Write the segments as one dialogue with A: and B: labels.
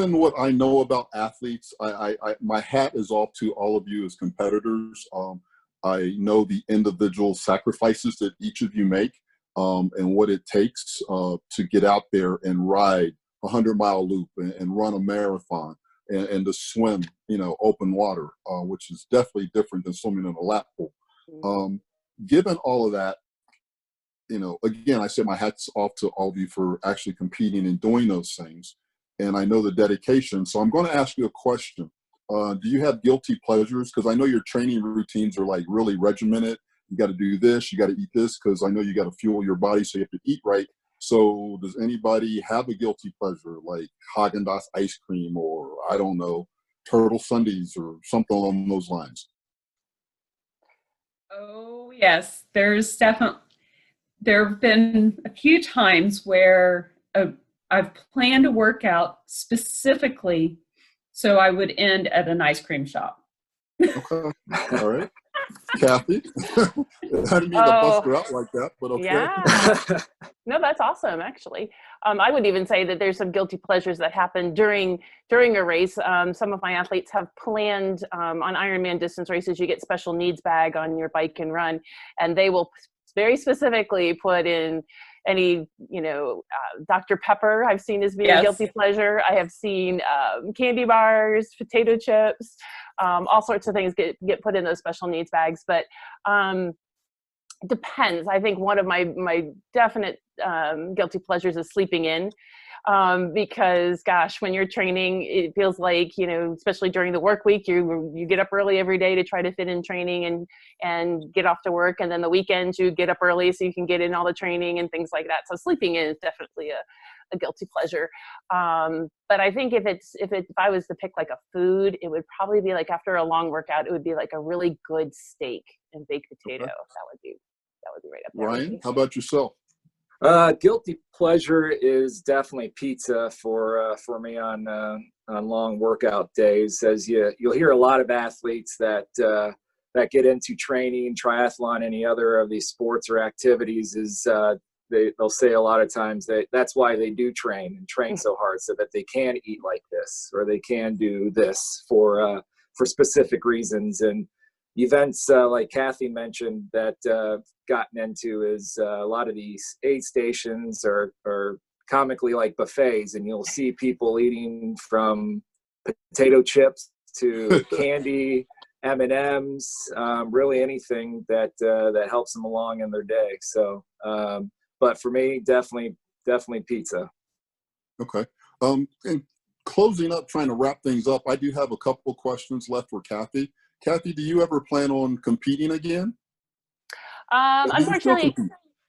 A: what I know about athletes, my hat is off to all of you as competitors. I know the individual sacrifices that each of you make, and what it takes to get out there and ride a 100-mile loop and run a marathon and to swim, open water, which is definitely different than swimming in a lap pool. Given all of that, again, I said my hat's off to all of you for actually competing and doing those things. And I know the dedication. So I'm going to ask you a question. Do you have guilty pleasures? Because I know your training routines are like really regimented. You got to do this, you got to eat this, because I know you got to fuel your body, so you have to eat right. So does anybody have a guilty pleasure like Haagen-Dazs ice cream, or I don't know, turtle sundaes or something along those lines?
B: Oh yes, there have been a few times where I've planned a workout specifically so I would end at an ice cream shop.
A: Okay, all right. Kathy, I didn't mean to bust her out like that, but okay.
C: Yeah. No, that's awesome, actually. I would even say that there's some guilty pleasures that happen during a race. Some of my athletes have planned on Ironman distance races, you get special needs bag on your bike and run, and they will very specifically put in any, Dr. Pepper I've seen as being a guilty pleasure. I have seen candy bars, potato chips, all sorts of things get put in those special needs bags. But depends. I think one of my definite guilty pleasures is sleeping in. Because gosh, when you're training, it feels like, especially during the work week, you get up early every day to try to fit in training and get off to work. And then the weekends you get up early so you can get in all the training and things like that. So sleeping in is definitely a guilty pleasure. But I think if I was to pick like a food, it would probably be like after a long workout, it would be like a really good steak and baked potato.
A: Okay.
C: That would be right up there.
A: Ryan, how about yourself?
D: Guilty pleasure is definitely pizza for me on long workout days. As you'll hear a lot of athletes that get into training, triathlon, any other of these sports or activities is they'll say a lot of times that's why they do train so hard, so that they can eat like this or they can do this for specific reasons. And events like Kathy mentioned that gotten into is a lot of these aid stations are comically like buffets, and you'll see people eating from potato chips to candy, M&Ms, really anything that helps them along in their day. So, but for me, definitely pizza.
A: Okay. And closing up, trying to wrap things up, I do have a couple questions left for Kathy. Kathy, do you ever plan on competing again?
C: Unfortunately,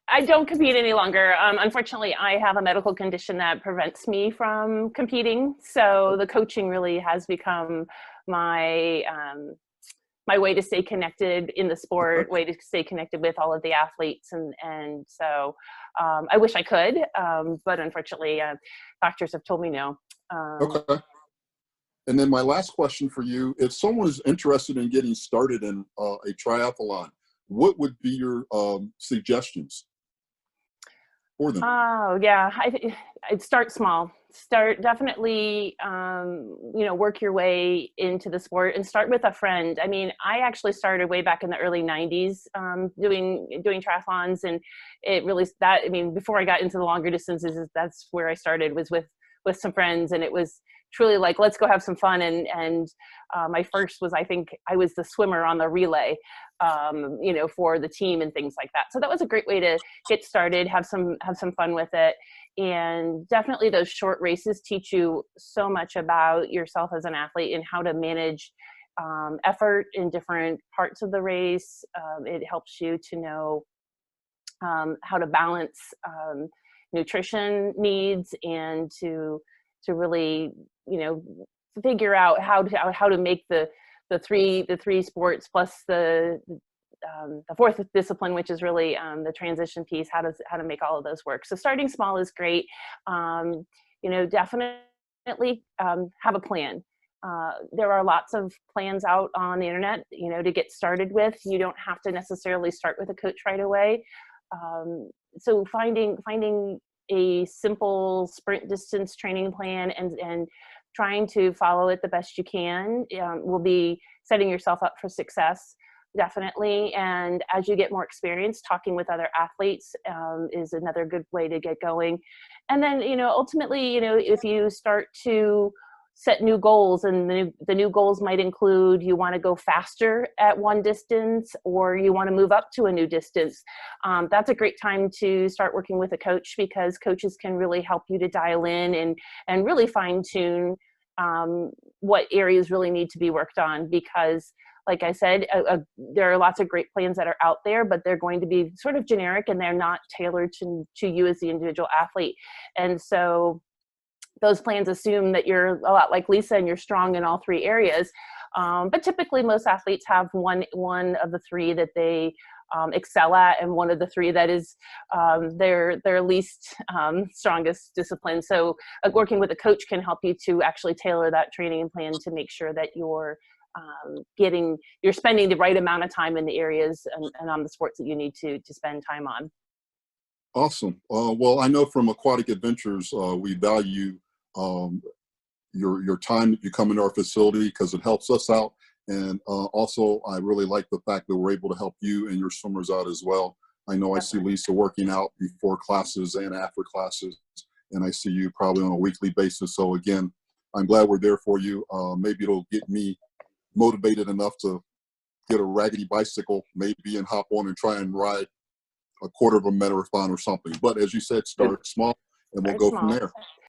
C: I don't compete any longer. Unfortunately, I have a medical condition that prevents me from competing. So the coaching really has become my way to stay connected in the sport, way to stay connected with all of the athletes. And so I wish I could, but unfortunately, doctors have told me no.
A: Okay. And then my last question for you, if someone is interested in getting started in a triathlon, what would be your suggestions for them?
C: Oh, yeah. I'd start small. Definitely, work your way into the sport and start with a friend. I mean, I actually started way back in the early 90s doing triathlons, and it really, before I got into the longer distances, that's where I started, was with some friends, and it was truly like, let's go have some fun. And my first was, I think I was the swimmer on the relay, for the team and things like that. So that was a great way to get started, have some fun with it. And definitely those short races teach you so much about yourself as an athlete and how to manage effort in different parts of the race. It helps you to know how to balance nutrition needs, and to really, figure out how to make the three sports plus the fourth discipline, which is really the transition piece, how to make all of those work. So starting small is great. Definitely have a plan. There are lots of plans out on the internet, to get started with. You don't have to necessarily start with a coach right away. So finding a simple sprint distance training plan and trying to follow it the best you can will be setting yourself up for success, definitely. And as you get more experience, talking with other athletes is another good way to get going. And then, ultimately, if you start to set new goals, and the new goals might include you want to go faster at one distance, or you want to move up to a new distance. That's a great time to start working with a coach, because coaches can really help you to dial in and really fine tune what areas really need to be worked on. Because like I said, there are lots of great plans that are out there, but they're going to be sort of generic, and they're not tailored to you as the individual athlete. And so those plans assume that you're a lot like Lisa and you're strong in all three areas. But typically most athletes have one of the three that they excel at, and one of the three that is their least strongest discipline. So working with a coach can help you to actually tailor that training plan to make sure that you're spending the right amount of time in the areas and on the sports that you need to spend time on.
A: Awesome. Well, I know from Aquatic Adventures, we value your time that you come into our facility, because it helps us out. And also, I really like the fact that we're able to help you and your swimmers out as well. I know I see Lisa working out before classes and after classes, and I see you probably on a weekly basis. So again, I'm glad we're there for you. Maybe it'll get me motivated enough to get a raggedy bicycle maybe and hop on and try and ride a quarter of a marathon or something. But as you said, start small, and we'll go from there.